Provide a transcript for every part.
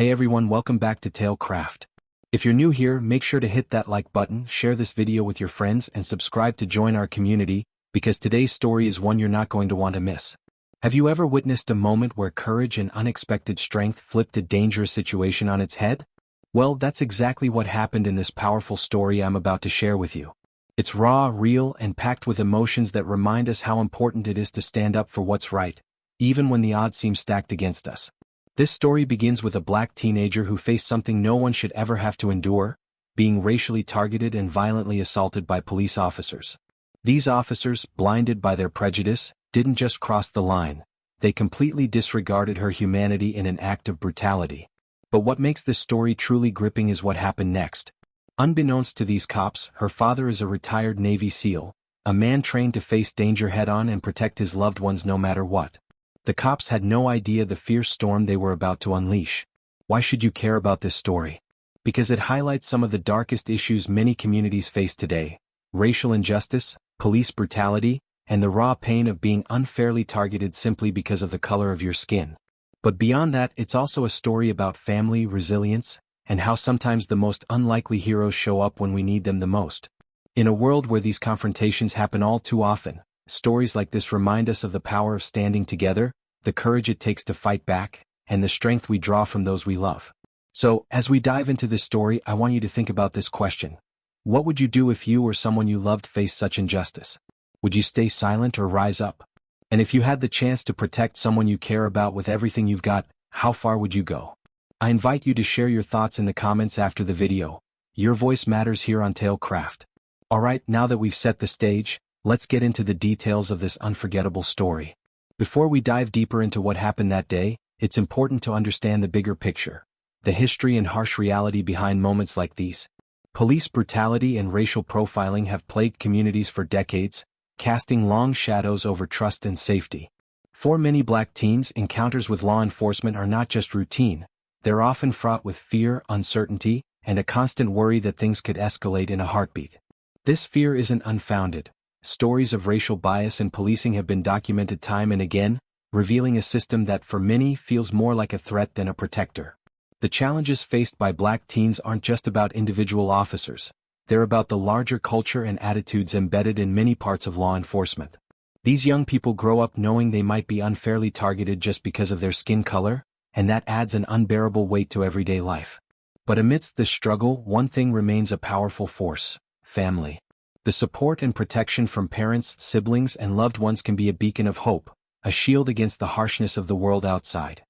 Hey everyone, welcome back to Tailcraft. If you're new here, make sure to hit that like button, share this video with your friends, and subscribe to join our community, because today's story is one you're not going to want to miss. Have you ever witnessed a moment where courage and unexpected strength flipped a dangerous situation on its head? Well, that's exactly what happened in this powerful story I'm about to share with you. It's raw, real, and packed with emotions that remind us how important it is to stand up for what's right, even when the odds seem stacked against us. This story begins with a black teenager who faced something no one should ever have to endure, being racially targeted and violently assaulted by police officers. These officers, blinded by their prejudice, didn't just cross the line, they completely disregarded her humanity in an act of brutality. But what makes this story truly gripping is what happened next. Unbeknownst to these cops, her father is a retired Navy SEAL, a man trained to face danger head-on and protect his loved ones no matter what. The cops had no idea the fierce storm they were about to unleash. Why should you care about this story? Because it highlights some of the darkest issues many communities face today: racial injustice, police brutality, and the raw pain of being unfairly targeted simply because of the color of your skin. But beyond that, it's also a story about family, resilience, and how sometimes the most unlikely heroes show up when we need them the most. In a world where these confrontations happen all too often, stories like this remind us of the power of standing together, the courage it takes to fight back, and the strength we draw from those we love. So, as we dive into this story, I want you to think about this question. What would you do if you or someone you loved faced such injustice? Would you stay silent or rise up? And if you had the chance to protect someone you care about with everything you've got, how far would you go? I invite you to share your thoughts in the comments after the video. Your voice matters here on Tailcraft. Alright, now that we've set the stage, let's get into the details of this unforgettable story. Before we dive deeper into what happened that day, it's important to understand the bigger picture, the history and harsh reality behind moments like these. Police brutality and racial profiling have plagued communities for decades, casting long shadows over trust and safety. For many black teens, encounters with law enforcement are not just routine, they're often fraught with fear, uncertainty, and a constant worry that things could escalate in a heartbeat. This fear isn't unfounded. Stories of racial bias in policing have been documented time and again, revealing a system that for many feels more like a threat than a protector. The challenges faced by black teens aren't just about individual officers, they're about the larger culture and attitudes embedded in many parts of law enforcement. These young people grow up knowing they might be unfairly targeted just because of their skin color, and that adds an unbearable weight to everyday life. But amidst this struggle, one thing remains a powerful force: family. The support and protection from parents, siblings, and loved ones can be a beacon of hope, a shield against the harshness of the world outside.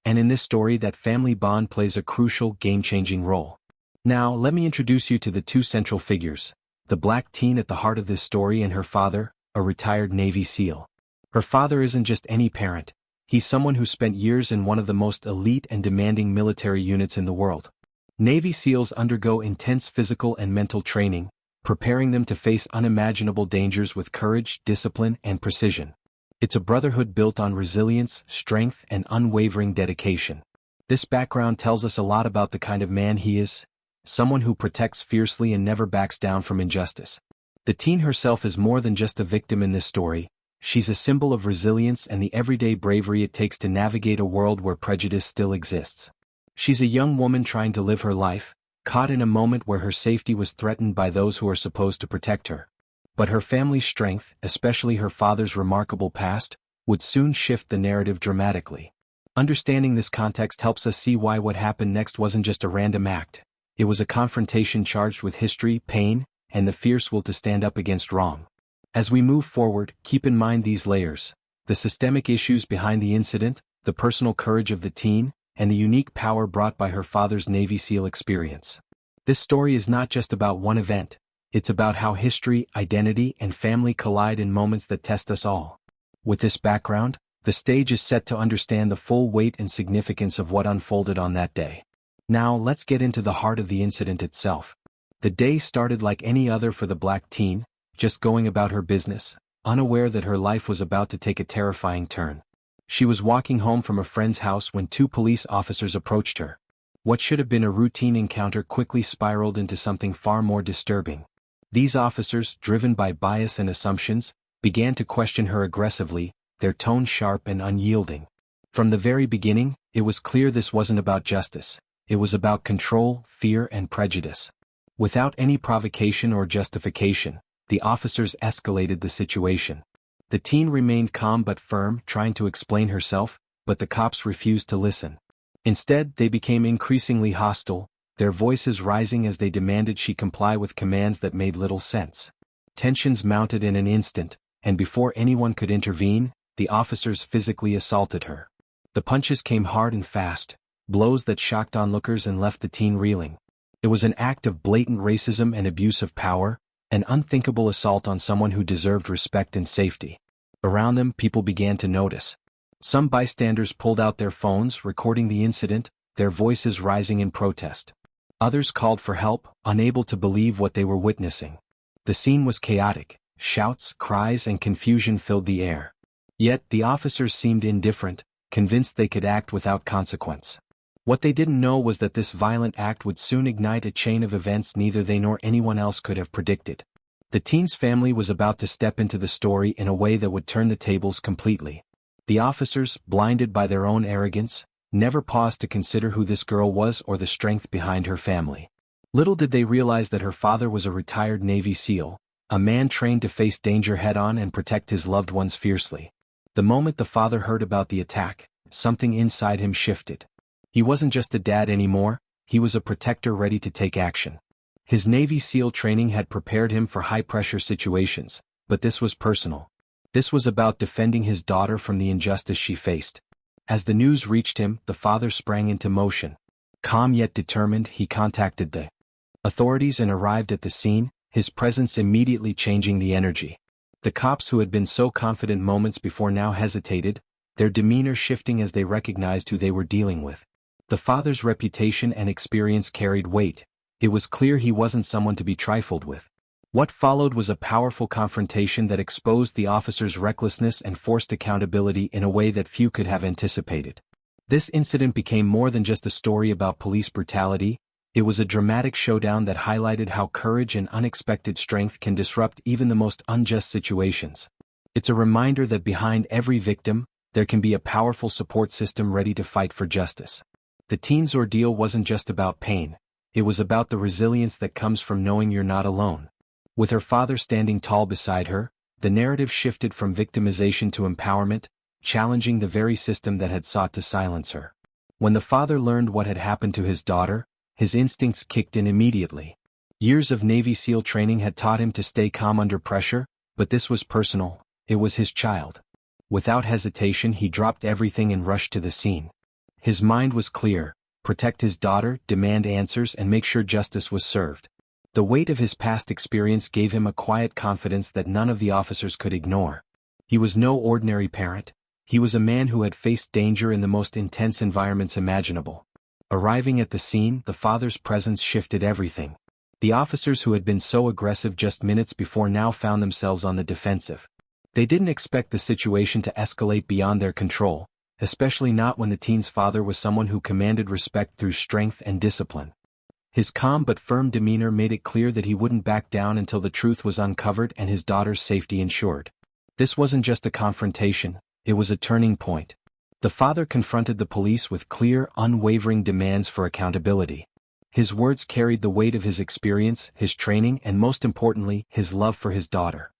And in this story, that family bond plays a crucial, game-changing role. Now, let me introduce you to the two central figures: the black teen at the heart of this story and her father, a retired Navy SEAL. Her father isn't just any parent, he's someone who spent years in one of the most elite and demanding military units in the world. Navy SEALs undergo intense physical and mental training, preparing them to face unimaginable dangers with courage, discipline, and precision. It's a brotherhood built on resilience, strength, and unwavering dedication. This background tells us a lot about the kind of man he is: someone who protects fiercely and never backs down from injustice. The teen herself is more than just a victim in this story. She's a symbol of resilience and the everyday bravery it takes to navigate a world where prejudice still exists. She's a young woman trying to live her life, caught in a moment where her safety was threatened by those who are supposed to protect her. But her family's strength, especially her father's remarkable past, would soon shift the narrative dramatically. Understanding this context helps us see why what happened next wasn't just a random act. It was a confrontation charged with history, pain, and the fierce will to stand up against wrong. As we move forward, keep in mind these layers: the systemic issues behind the incident, the personal courage of the teen, and the unique power brought by her father's Navy SEAL experience. This story is not just about one event, it's about how history, identity, and family collide in moments that test us all. With this background, the stage is set to understand the full weight and significance of what unfolded on that day. Now, let's get into the heart of the incident itself. The day started like any other for the black teen, just going about her business, unaware that her life was about to take a terrifying turn. She was walking home from a friend's house when two police officers approached her. What should have been a routine encounter quickly spiraled into something far more disturbing. These officers, driven by bias and assumptions, began to question her aggressively, their tone sharp and unyielding. From the very beginning, it was clear this wasn't about justice. It was about control, fear, and prejudice. Without any provocation or justification, the officers escalated the situation. The teen remained calm but firm, trying to explain herself, but the cops refused to listen. Instead, they became increasingly hostile, their voices rising as they demanded she comply with commands that made little sense. Tensions mounted in an instant, and before anyone could intervene, the officers physically assaulted her. The punches came hard and fast, blows that shocked onlookers and left the teen reeling. It was an act of blatant racism and abuse of power, an unthinkable assault on someone who deserved respect and safety. Around them, people began to notice. Some bystanders pulled out their phones, recording the incident, their voices rising in protest. Others called for help, unable to believe what they were witnessing. The scene was chaotic. Shouts, cries, and confusion filled the air. Yet, the officers seemed indifferent, convinced they could act without consequence. What they didn't know was that this violent act would soon ignite a chain of events neither they nor anyone else could have predicted. The teen's family was about to step into the story in a way that would turn the tables completely. The officers, blinded by their own arrogance, never paused to consider who this girl was or the strength behind her family. Little did they realize that her father was a retired Navy SEAL, a man trained to face danger head-on and protect his loved ones fiercely. The moment the father heard about the attack, something inside him shifted. He wasn't just a dad anymore, he was a protector ready to take action. His Navy SEAL training had prepared him for high-pressure situations, but this was personal. This was about defending his daughter from the injustice she faced. As the news reached him, the father sprang into motion. Calm yet determined, he contacted the authorities and arrived at the scene, his presence immediately changing the energy. The cops who had been so confident moments before now hesitated, their demeanor shifting as they recognized who they were dealing with. The father's reputation and experience carried weight. It was clear he wasn't someone to be trifled with. What followed was a powerful confrontation that exposed the officer's recklessness and forced accountability in a way that few could have anticipated. This incident became more than just a story about police brutality. It was a dramatic showdown that highlighted how courage and unexpected strength can disrupt even the most unjust situations. It's a reminder that behind every victim, there can be a powerful support system ready to fight for justice. The teen's ordeal wasn't just about pain. It was about the resilience that comes from knowing you're not alone. With her father standing tall beside her, the narrative shifted from victimization to empowerment, challenging the very system that had sought to silence her. When the father learned what had happened to his daughter, his instincts kicked in immediately. Years of Navy SEAL training had taught him to stay calm under pressure, but this was personal. It was his child. Without hesitation, he dropped everything and rushed to the scene. His mind was clear: protect his daughter, demand answers, and make sure justice was served. The weight of his past experience gave him a quiet confidence that none of the officers could ignore. He was no ordinary parent. He was a man who had faced danger in the most intense environments imaginable. Arriving at the scene, the father's presence shifted everything. The officers who had been so aggressive just minutes before now found themselves on the defensive. They didn't expect the situation to escalate beyond their control, especially not when the teen's father was someone who commanded respect through strength and discipline. His calm but firm demeanor made it clear that he wouldn't back down until the truth was uncovered and his daughter's safety ensured. This wasn't just a confrontation, it was a turning point. The father confronted the police with clear, unwavering demands for accountability. His words carried the weight of his experience, his training, and most importantly, his love for his daughter.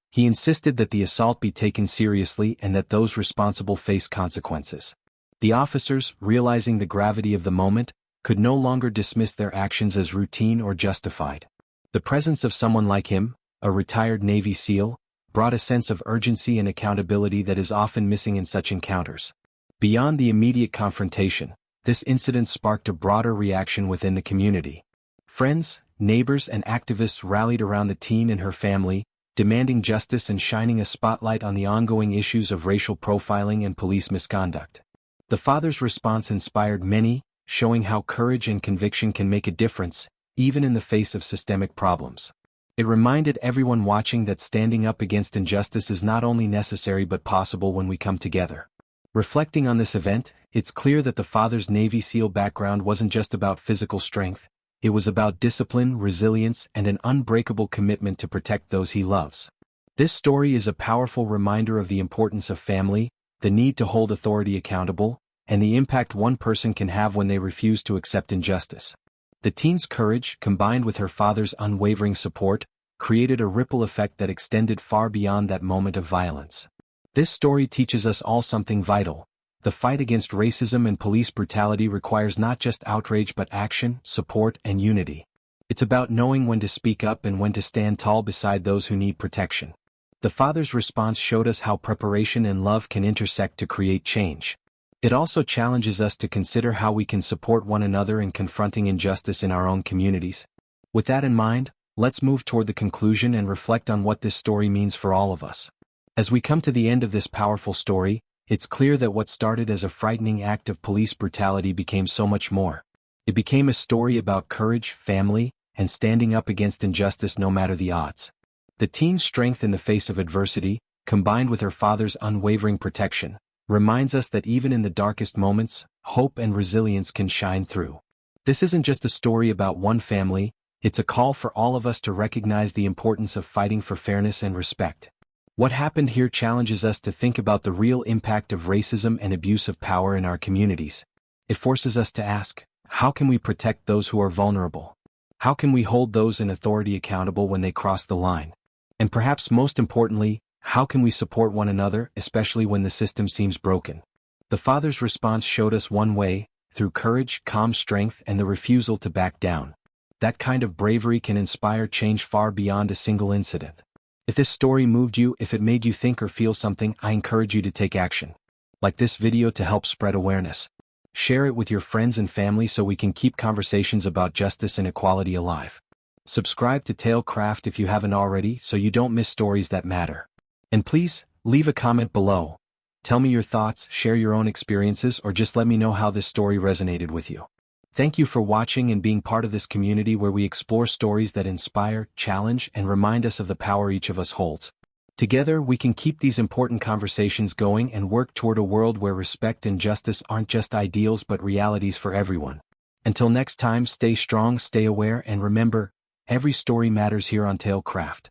He insisted that the assault be taken seriously and that those responsible face consequences. The officers, realizing the gravity of the moment, could no longer dismiss their actions as routine or justified. The presence of someone like him, a retired Navy SEAL, brought a sense of urgency and accountability that is often missing in such encounters. Beyond the immediate confrontation, this incident sparked a broader reaction within the community. Friends, neighbors, and activists rallied around the teen and her family, demanding justice and shining a spotlight on the ongoing issues of racial profiling and police misconduct. The father's response inspired many, showing how courage and conviction can make a difference, even in the face of systemic problems. It reminded everyone watching that standing up against injustice is not only necessary but possible when we come together. Reflecting on this event, it's clear that the father's Navy SEAL background wasn't just about physical strength. It was about discipline, resilience, and an unbreakable commitment to protect those he loves. This story is a powerful reminder of the importance of family, the need to hold authority accountable, and the impact one person can have when they refuse to accept injustice. The teen's courage, combined with her father's unwavering support, created a ripple effect that extended far beyond that moment of violence. This story teaches us all something vital. The fight against racism and police brutality requires not just outrage but action, support, and unity. It's about knowing when to speak up and when to stand tall beside those who need protection. The father's response showed us how preparation and love can intersect to create change. It also challenges us to consider how we can support one another in confronting injustice in our own communities. With that in mind, let's move toward the conclusion and reflect on what this story means for all of us. As we come to the end of this powerful story, it's clear that what started as a frightening act of police brutality became so much more. It became a story about courage, family, and standing up against injustice no matter the odds. The teen's strength in the face of adversity, combined with her father's unwavering protection, reminds us that even in the darkest moments, hope and resilience can shine through. This isn't just a story about one family, it's a call for all of us to recognize the importance of fighting for fairness and respect. What happened here challenges us to think about the real impact of racism and abuse of power in our communities. It forces us to ask, how can we protect those who are vulnerable? How can we hold those in authority accountable when they cross the line? And perhaps most importantly, how can we support one another, especially when the system seems broken? The father's response showed us one way, through courage, calm strength, and the refusal to back down. That kind of bravery can inspire change far beyond a single incident. If this story moved you, if it made you think or feel something, I encourage you to take action. Like this video to help spread awareness. Share it with your friends and family so we can keep conversations about justice and equality alive. Subscribe to Tailcraft if you haven't already so you don't miss stories that matter. And please, leave a comment below. Tell me your thoughts, share your own experiences, or just let me know how this story resonated with you. Thank you for watching and being part of this community where we explore stories that inspire, challenge, and remind us of the power each of us holds. Together, we can keep these important conversations going and work toward a world where respect and justice aren't just ideals but realities for everyone. Until next time, stay strong, stay aware, and remember, every story matters here on Tailcraft.